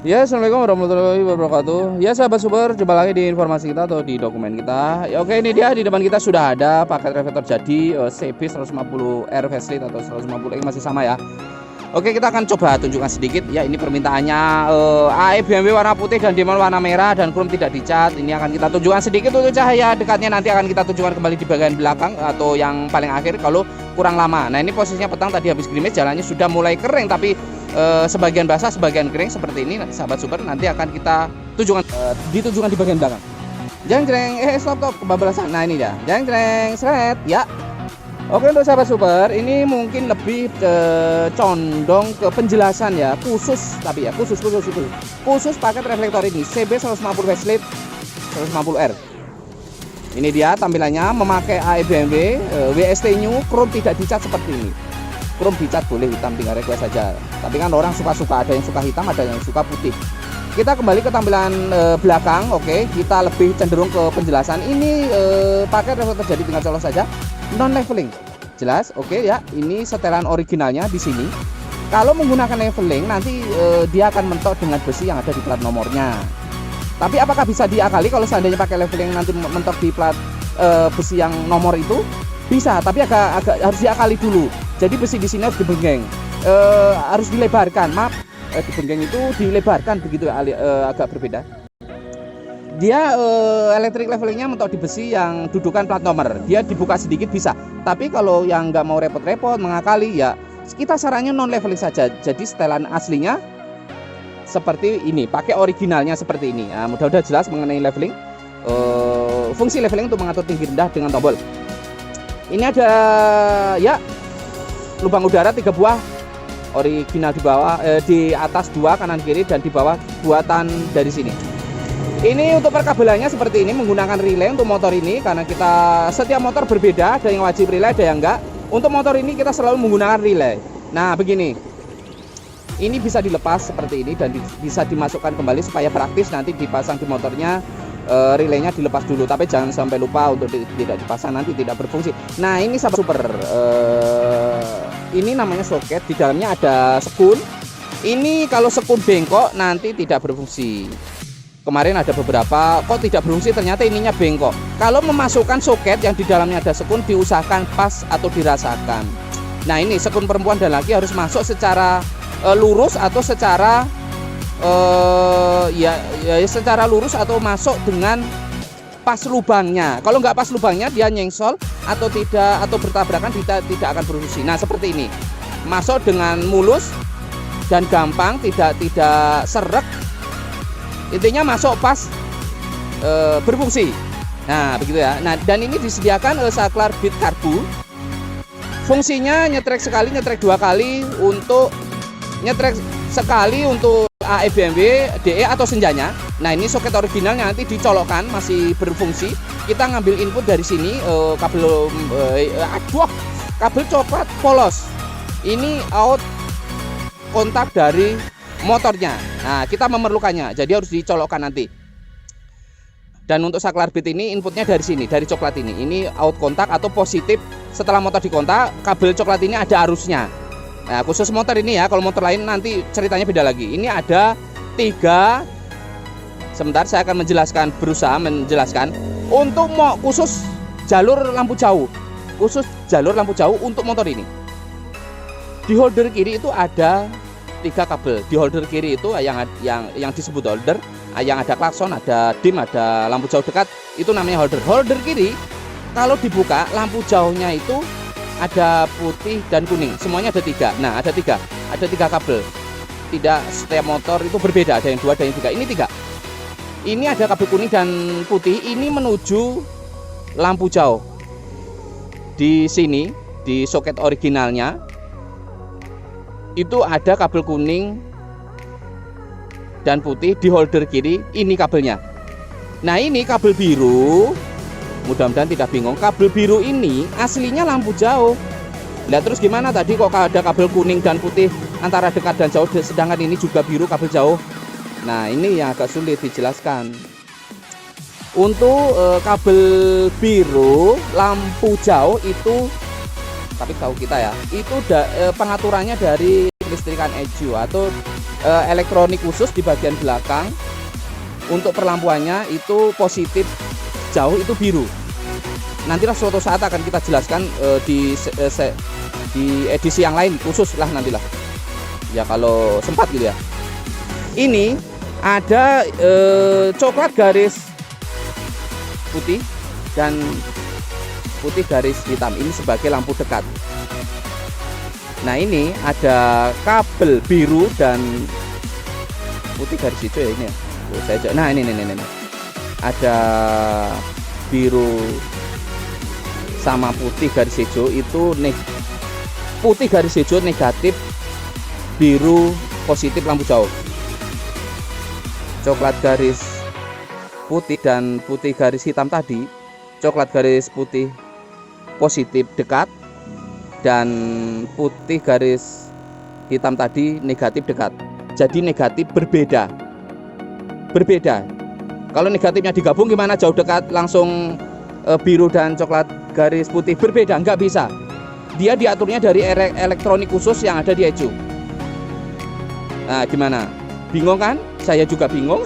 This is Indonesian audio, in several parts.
Ya, assalamualaikum warahmatullahi wabarakatuh. Ya, sahabat super, jumpa lagi di informasi kita atau di dokumen kita. Ya, oke, ini dia di depan kita sudah ada paket reflektor jadi CB 150R facelift atau 150 masih sama ya. Oke, kita akan coba tunjukkan sedikit ya. Ini permintaannya AE BMW warna putih dan diamond warna merah dan chrome tidak dicat. Ini akan kita tunjukkan sedikit untuk cahaya dekatnya, nanti akan kita tunjukkan kembali di bagian belakang atau yang paling akhir kalau kurang lama. Nah, ini posisinya petang tadi habis grimis, jalannya sudah mulai kering tapi sebagian basah sebagian kering seperti ini. Sahabat super, nanti akan kita tunjukkan ditunjukkan di bagian belakang. Jeng jeng, stop kebablasan. Nah, ini dia. Jeng jeng, seret ya. Oke, untuk sahabat super, ini mungkin lebih condong ke penjelasan ya, khusus tapi ya khusus paket reflektor ini CB 150 facelift 150R. Ini dia tampilannya, memakai AE BMW WST New, chrome tidak dicat seperti ini. Chrome dicat boleh, hitam tinggal request saja. Tapi kan orang suka-suka, ada yang suka hitam, ada yang suka putih. Kita kembali ke tampilan belakang. Oke, kita lebih cenderung ke penjelasan. Ini pakai reflektor jadi tinggal colok saja, non leveling. Jelas, oke ya. Ini setelan originalnya di sini. Kalau menggunakan leveling nanti dia akan mentok dengan besi yang ada di plat nomornya. Tapi apakah bisa diakali kalau seandainya pakai leveling nanti mentok di plat besi yang nomor itu? Bisa, tapi agak harus diakali dulu. Jadi besi di sini harus dibenggeng, harus dilebarkan. Maaf, dibenggeng itu dilebarkan begitu, agak berbeda. Dia elektrik levelingnya mentok di besi yang dudukan plat nomor. Dia dibuka sedikit bisa. Tapi kalau yang nggak mau repot-repot mengakali ya, kita sarannya non leveling saja. Jadi setelan aslinya seperti ini, pakai originalnya seperti ini. Nah, mudah-mudahan jelas mengenai leveling. Fungsi leveling untuk mengatur tinggi rendah dengan tombol. Ini ada ya lubang udara 3 buah, original di bawah, di atas 2, kanan kiri, dan di bawah buatan dari sini. Ini untuk perkabelannya seperti ini, menggunakan relay untuk motor ini, karena kita setiap motor berbeda, ada yang wajib relay, ada yang enggak. Untuk motor ini kita selalu menggunakan relay. Nah, begini, ini bisa dilepas seperti ini dan bisa dimasukkan kembali supaya praktis nanti dipasang di motornya. Relaynya dilepas dulu, tapi jangan sampai lupa untuk tidak dipasang, nanti tidak berfungsi. Nah, ini sahabat super, ini namanya soket, di dalamnya ada sekun. Ini kalau sekun bengkok nanti tidak berfungsi. Kemarin ada beberapa kok tidak berfungsi, ternyata ininya bengkok. Kalau memasukkan soket yang di dalamnya ada sekun, diusahakan pas atau dirasakan. Nah, ini sekun perempuan dan laki harus masuk secara lurus atau secara ya secara lurus atau masuk dengan pas lubangnya. Kalau nggak pas lubangnya dia nyengsol atau tidak, atau bertabrakan, tidak akan berfungsi. Nah, seperti ini, masuk dengan mulus dan gampang, tidak seret. Intinya masuk pas, berfungsi. Nah, begitu ya. Nah, dan ini disediakan saklar bit karbu. Fungsinya nyetrek sekali, nyetrek 2 kali, untuk nyetrek sekali untuk AE BMW DE atau senjanya. Nah, ini soket originalnya nanti dicolokkan, masih berfungsi. Kita ngambil input dari sini, kabel coklat polos. Ini out kontak dari motornya. Nah, kita memerlukannya, jadi harus dicolokkan nanti. Dan untuk saklar bit ini inputnya dari sini, dari coklat ini. Ini out kontak atau positif. Setelah motor dikontak, kabel coklat ini ada arusnya. Nah, khusus motor ini ya, kalau motor lain nanti ceritanya beda lagi. Ini ada 3. Sebentar, saya akan berusaha menjelaskan. Untuk khusus jalur lampu jauh, untuk motor ini. Di holder kiri itu ada 3 kabel. Di holder kiri itu yang disebut holder, yang ada klakson, ada dim, ada lampu jauh dekat, itu namanya holder. Holder kiri kalau dibuka, lampu jauhnya itu ada putih dan kuning, semuanya ada 3. Nah, ada 3 kabel. Tidak setiap motor itu berbeda, ada yang 2, ada yang 3. Ini 3. Ini ada kabel kuning dan putih, ini menuju lampu jauh. Di sini, di soket originalnya itu ada kabel kuning dan putih di holder kiri, ini kabelnya. Nah, ini kabel biru. Mudah-mudahan tidak bingung, kabel biru ini aslinya lampu jauh. Nah, terus gimana tadi kok ada kabel kuning dan putih antara dekat dan jauh, sedangkan ini juga biru kabel jauh? Nah, ini yang agak sulit dijelaskan. Untuk kabel biru lampu jauh itu, tapi tahu kita ya, itu pengaturannya dari listrikan ECU atau elektronik khusus di bagian belakang. Untuk perlampuannya itu positif jauh itu biru. Nantilah suatu saat akan kita jelaskan di edisi yang lain khusus lah nantilah. Ya kalau sempat gitu ya. Ini ada coklat garis putih dan putih garis hitam. Ini sebagai lampu dekat. Nah ini ada kabel biru dan putih garis hijau ya ini ya. Nah ini ada biru sama putih garis hijau itu putih garis hijau negatif, biru positif lampu jauh. Coklat garis putih dan putih garis hitam tadi, coklat garis putih positif dekat dan putih garis hitam tadi negatif dekat. Jadi negatif berbeda. Kalau negatifnya digabung gimana? Jauh dekat langsung biru dan coklat garis putih berbeda, nggak bisa. Dia diaturnya dari elektronik khusus yang ada di ECU. Nah gimana? Bingung kan? Saya juga bingung.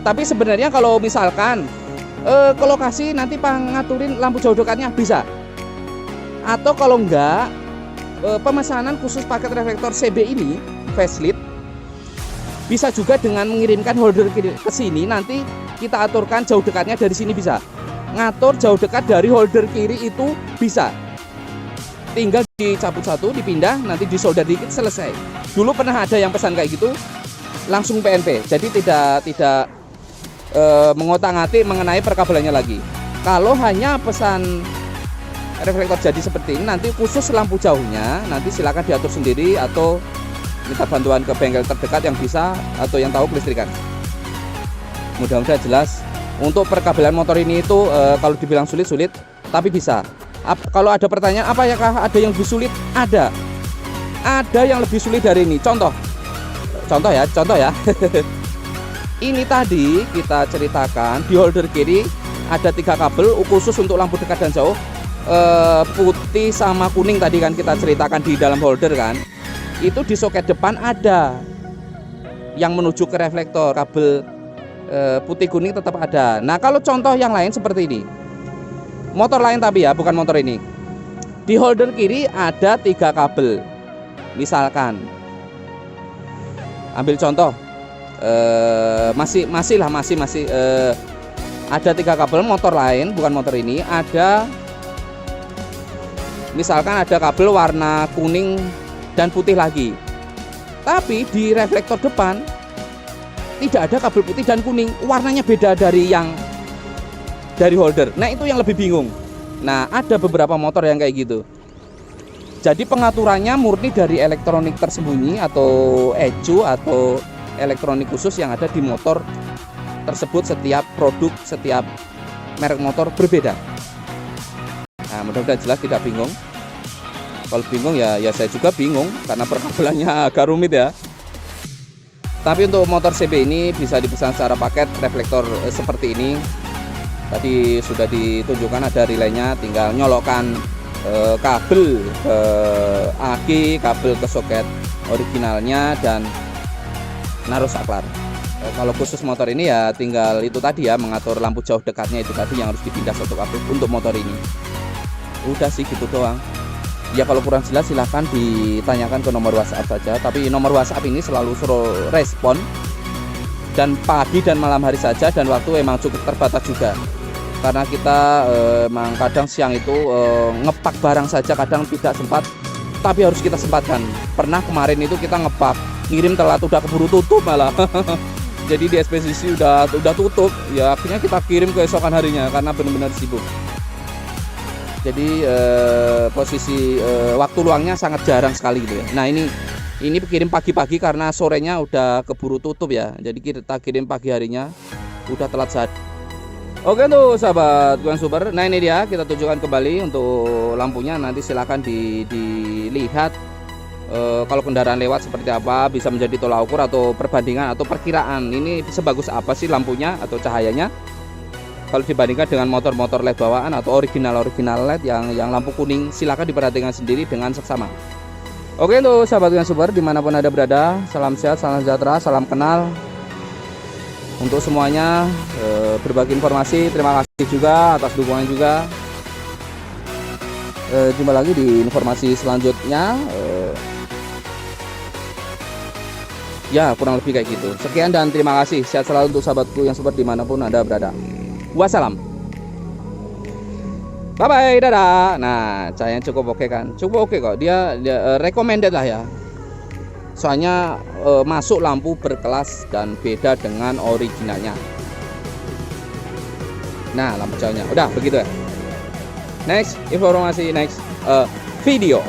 Tapi sebenarnya kalau misalkan ke lokasi nanti ngaturin lampu jauh dekatnya bisa. Atau kalau enggak pemesanan khusus paket reflektor CB ini facelift bisa juga dengan mengirimkan holder ke sini, nanti kita aturkan jauh dekatnya dari sini bisa. Ngatur jauh dekat dari holder kiri itu bisa. Tinggal dicabut satu, dipindah, nanti disolder dikit selesai. Dulu pernah ada yang pesan kayak gitu, langsung PNP. Jadi tidak mengotak-atik mengenai perkabelannya lagi. Kalau hanya pesan reflektor jadi seperti ini, nanti khusus lampu jauhnya nanti silakan diatur sendiri atau minta bantuan ke bengkel terdekat yang bisa atau yang tahu kelistrikan. Mudah-mudahan jelas. Untuk perkabelan motor ini itu kalau dibilang sulit, tapi bisa. Kalau ada pertanyaan apakah ada yang lebih sulit? Ada yang lebih sulit dari ini. Contoh ya ini tadi kita ceritakan di holder kiri ada 3 kabel khusus untuk lampu dekat dan jauh, putih sama kuning tadi kan kita ceritakan di dalam holder kan. Itu di soket depan ada yang menuju ke reflektor, kabel putih kuning tetap ada. Nah kalau contoh yang lain seperti ini, motor lain tapi ya bukan motor ini, di holder kiri ada 3 kabel. Misalkan ambil contoh masih ada 3 kabel motor lain bukan motor ini, ada misalkan ada kabel warna kuning dan putih lagi, tapi di reflektor depan tidak ada kabel putih dan kuning, warnanya beda dari holder. Nah itu yang lebih bingung. Nah ada beberapa motor yang kayak gitu. Jadi pengaturannya murni dari elektronik tersembunyi atau ECU atau elektronik khusus yang ada di motor tersebut. Setiap produk, setiap merek motor berbeda. Nah mudah-mudahan jelas, tidak bingung. Kalau bingung ya saya juga bingung karena perkabelannya agak rumit ya. Tapi untuk motor CB ini bisa dipesan secara paket reflektor seperti ini. Tadi sudah ditunjukkan ada relaynya, tinggal nyolokkan kabel ke aki, kabel ke soket originalnya dan naruh saklar. Kalau khusus motor ini ya tinggal itu tadi ya, mengatur lampu jauh dekatnya itu tadi yang harus dipindah satu kabel untuk motor ini. Udah sih gitu doang. Ya kalau kurang jelas silahkan ditanyakan ke nomor WhatsApp saja. Tapi nomor WhatsApp ini selalu suruh respon, dan pagi dan malam hari saja, dan waktu emang cukup terbatas juga. Karena kita emang kadang siang itu ngepak barang saja kadang tidak sempat, tapi harus kita sempatkan. Pernah kemarin itu kita ngepak, ngirim telat, udah keburu tutup malah. Jadi di ekspedisi udah tutup, ya akhirnya kita kirim keesokan harinya karena benar-benar sibuk. Jadi posisi waktu luangnya sangat jarang sekali gitu ya. Nah ini kirim pagi-pagi karena sorenya udah keburu tutup ya. Jadi kita kirim pagi harinya udah telat saat. Oke tuh sahabat Gwan Super. Nah ini dia kita tunjukkan kembali untuk lampunya. Nanti silahkan dilihat kalau kendaraan lewat seperti apa, bisa menjadi tolak ukur atau perbandingan atau perkiraan ini sebagus apa sih lampunya atau cahayanya. Kalau dibandingkan dengan motor-motor LED bawaan atau original LED yang lampu kuning, silakan diperhatikan sendiri dengan seksama. Oke, untuk sahabat yang super dimanapun ada berada, salam sehat, salam sejahtera, salam kenal untuk semuanya. Berbagi informasi, terima kasih juga atas dukungan juga. Jumpa lagi di informasi selanjutnya. Ya, kurang lebih kayak gitu. Sekian dan terima kasih. Sehat selalu untuk sahabatku yang super dimanapun Anda berada. Wassalam. Bye bye, dadah. Nah, cahayanya cukup oke kan? Cukup oke kok. Dia recommended lah ya. Soalnya masuk lampu berkelas dan beda dengan originalnya. Nah, lampu cahayanya. Udah begitu ya. Next informasi, next video.